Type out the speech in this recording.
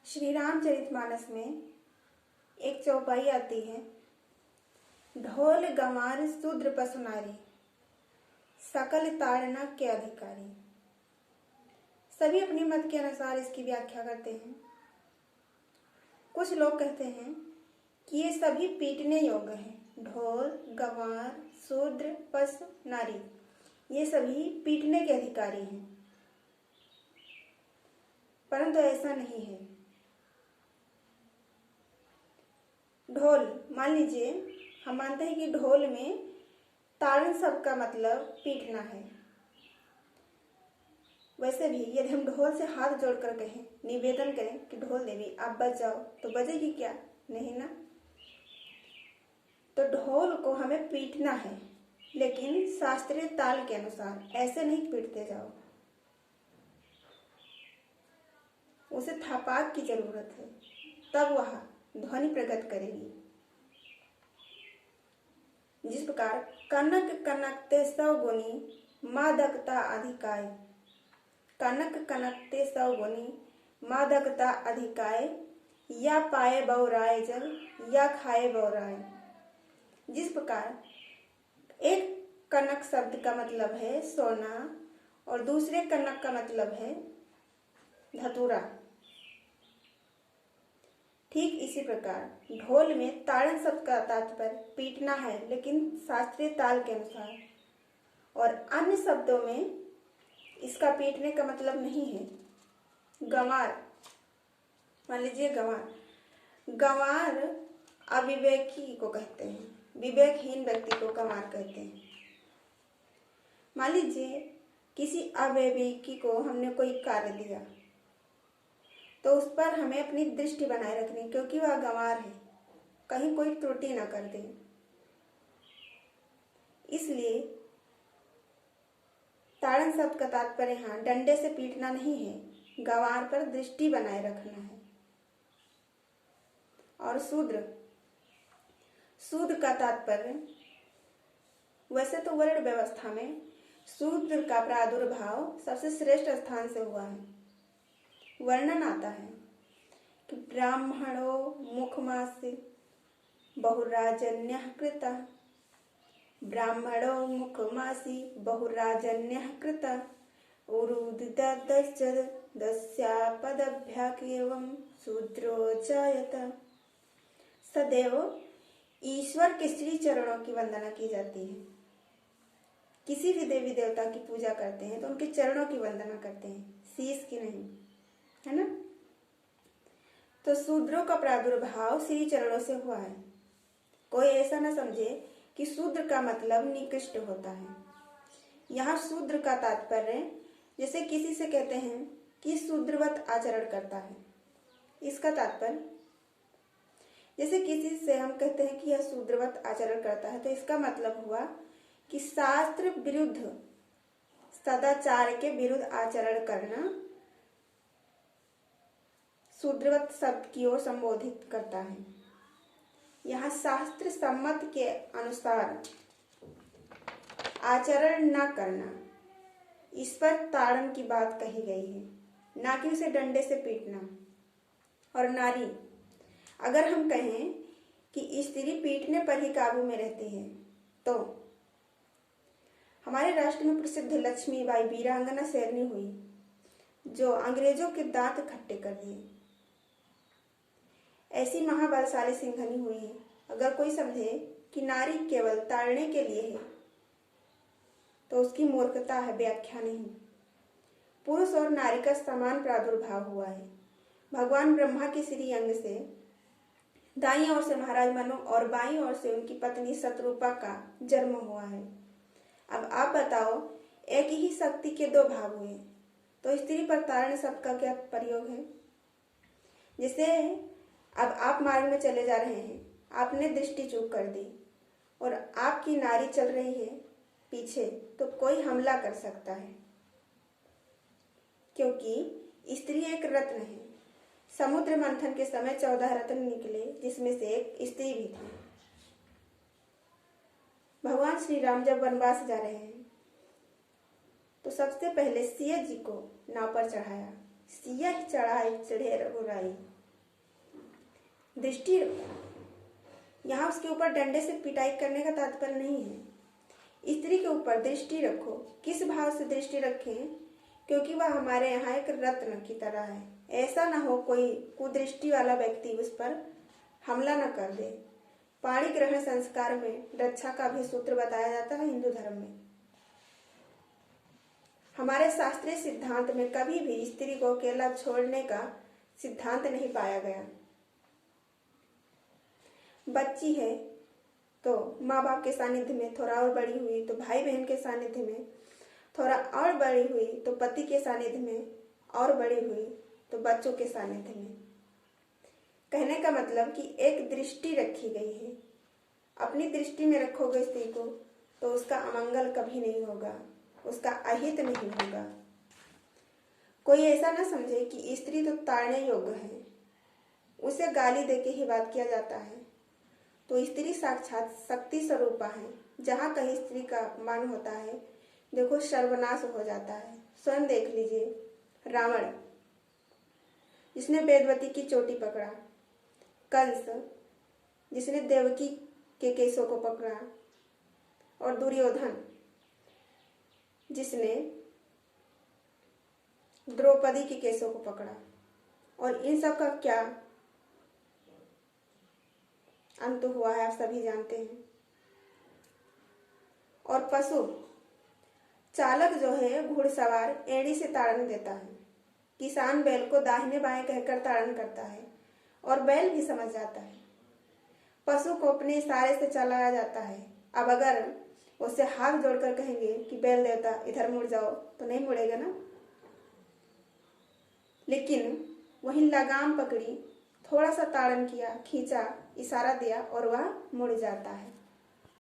श्री रामचरितमानस में एक चौपाई आती है, ढोल गंवार शूद्र पशु नारी, सकल ताड़ना के अधिकारी। सभी अपने मत के अनुसार इसकी व्याख्या करते हैं। कुछ लोग कहते हैं कि ये सभी पीटने योग्य हैं। ढोल गंवार शूद्र पशु नारी ये सभी पीटने के अधिकारी हैं, परंतु ऐसा नहीं है। ढोल, मान लीजिए हम मानते हैं कि ढोल में ताड़न शब्द का मतलब पीटना है। वैसे भी यदि हम ढोल से हाथ जोड़कर कहें, निवेदन करें कि ढोल देवी आप बज जाओ, तो बजेगी क्या? नहीं ना। तो ढोल को हमें पीटना है, लेकिन शास्त्रीय ताल के अनुसार। ऐसे नहीं पीटते जाओ, उसे थापाक की जरूरत है, तब वह ध्वनि प्रकट करेगी। जिस प्रकार कनक कनकते सौ गुनी मादकता अधिकाय, कनक कनकते सौ गुनी मादकता अधिकाय, या पाए बौराए जल या खाए बौराए। जिस प्रकार एक कनक शब्द का मतलब है सोना और दूसरे कनक का मतलब है धतूरा, ठीक इसी प्रकार ढोल में ताड़न शब्द का तात्पर्य पीटना है, लेकिन शास्त्रीय ताल के अनुसार। और अन्य शब्दों में इसका पीटने का मतलब नहीं है। गंवार, मान लीजिए गंवार अविवेकी को कहते हैं, विवेकहीन व्यक्ति को गंवार कहते हैं। मान लीजिए किसी अविवेकी को हमने कोई कार्य दिया, तो उस पर हमें अपनी दृष्टि बनाए रखनी, क्योंकि वह गंवार है, कहीं कोई त्रुटि न कर दे। इसलिए ताड़न शब्द का तात्पर्य यहाँ डंडे से पीटना नहीं है, गंवार पर दृष्टि बनाए रखना है। और शूद्र का तात्पर्य, वैसे तो वर्ण व्यवस्था में शूद्र का प्रादुर्भाव सबसे श्रेष्ठ स्थान से हुआ है। वर्णन आता है कि ब्राह्मणो मुखमासी बहुराजन्यः कृता, ब्राह्मणो मुखमासी बहुराजन्यः कृता, उरुदितश्च दस्यापदभ्याकेवं शूद्रो जायत। सदैव ईश्वर के श्री चरणों की वंदना की जाती है। किसी भी देवी देवता की पूजा करते हैं तो उनके चरणों की वंदना करते हैं, शीश की नहीं, है ना। तो शूद्रों का प्रादुर्भाव श्री चरणों से हुआ है। कोई ऐसा न समझे कि शूद्र का मतलब निकृष्ट होता है। यहाँ शूद्र का तात्पर्य, जैसे किसी से कहते हैं कि शूद्रवत आचरण करता है, इसका तात्पर्य। जैसे किसी से हम कहते हैं कि यह शूद्रवत आचरण करता है, तो इसका मतलब हुआ कि शास्त्र विरुद्ध, सदाचार के विरुद्ध आचरण करना शूद्रवत शब्द की ओर संबोधित करता है। यहाँ शास्त्र सम्मत के अनुसार आचरण न करना, इस पर ताड़न की बात कही गई है, ना कि उसे डंडे से पीटना। और नारी, अगर हम कहें कि स्त्री पीटने पर ही काबू में रहती है, तो हमारे राष्ट्र में प्रसिद्ध लक्ष्मीबाई वीरांगना शेरनी हुई, जो अंग्रेजों के दांत खट्टे कर दिए। ऐसी महाबलशाली सिंघनी हुई है। अगर कोई समझे कि नारी केवल ताड़ने के लिए है, तो उसकी मूर्खता है, व्याख्या नहीं। पुरुष और नारी का समान प्रादुर्भाव हुआ है। भगवान ब्रह्मा के श्री अंग से दाईं ओर से महाराज मनु और बाईं ओर से उनकी पत्नी शतरूपा का जन्म हुआ है। अब आप बताओ, एक ही शक्ति के दो भाग हुए, तो स्त्री पर ताड़न शब्द का क्या प्रयोग है? जैसे अब आप मार्ग में चले जा रहे हैं, आपने दृष्टि चूक कर दी और आपकी नारी चल रही है पीछे, तो कोई हमला कर सकता है, क्योंकि स्त्री एक रत्न है। समुद्र मंथन के समय 14 रत्न निकले, जिसमें से एक स्त्री भी थी। भगवान श्री राम जब वनवास जा रहे हैं, तो सबसे पहले सिया जी को नाव पर चढ़ाया। सिया चढ़ाई चढ़े रघुराई, दृष्टि रखो। यहाँ उसके ऊपर डंडे से पिटाई करने का तात्पर्य नहीं है। स्त्री के ऊपर दृष्टि रखो। किस भाव से दृष्टि रखें? क्योंकि वह हमारे यहाँ एक रत्न की तरह है। ऐसा न हो कोई कुदृष्टि वाला व्यक्ति उस पर हमला न कर दे। पाणी ग्रहण संस्कार में रक्षा का भी सूत्र बताया जाता है हिंदू धर्म में। हमारे शास्त्रीय सिद्धांत में कभी भी स्त्री को अकेला छोड़ने का सिद्धांत नहीं पाया गया। बच्ची है तो माँ बाप के सानिध्य में थोड़ा और बड़ी हुई तो भाई बहन के सानिध्य में, थोड़ा और बड़ी हुई तो पति के सानिध्य में, और बड़ी हुई तो बच्चों के सानिध्य में। कहने का मतलब कि एक दृष्टि रखी गई है। अपनी दृष्टि में रखोगे स्त्री को तो उसका अमंगल कभी नहीं होगा, उसका अहित नहीं होगा। कोई ऐसा ना समझे कि स्त्री तो ताड़ने योग्य है, उसे गाली देके ही बात किया जाता है। तो स्त्री साक्षात शक्ति स्वरूपा है। जहाँ कहीं स्त्री का अपमान होता है, देखो सर्वनाश हो जाता है। स्वयं देख लीजिए, रावण जिसने वेदवती की चोटी पकड़ा, कंस जिसने देवकी के केसों को पकड़ा, और दुर्योधन जिसने द्रौपदी के केसों को पकड़ा। और इन सब का क्या अंत हुआ है आप सभी जानते हैं। और पशु चालक जो है घुड़सवार एड़ी से ताड़न देता है। किसान बैल को दाहिने बाएं कहकर ताड़न करता है और बैल भी समझ जाता है। पशु को अपने इशारे से चलाया जाता है। अब अगर उससे हाथ जोड़कर कहेंगे कि बैल देवता इधर मुड़ जाओ तो नहीं मुड़ेगा ना। लेकिन वही लगाम पकड़ी, थोड़ा सा ताड़न किया, खींचा, इशारा दिया और वह मुड़ जाता है।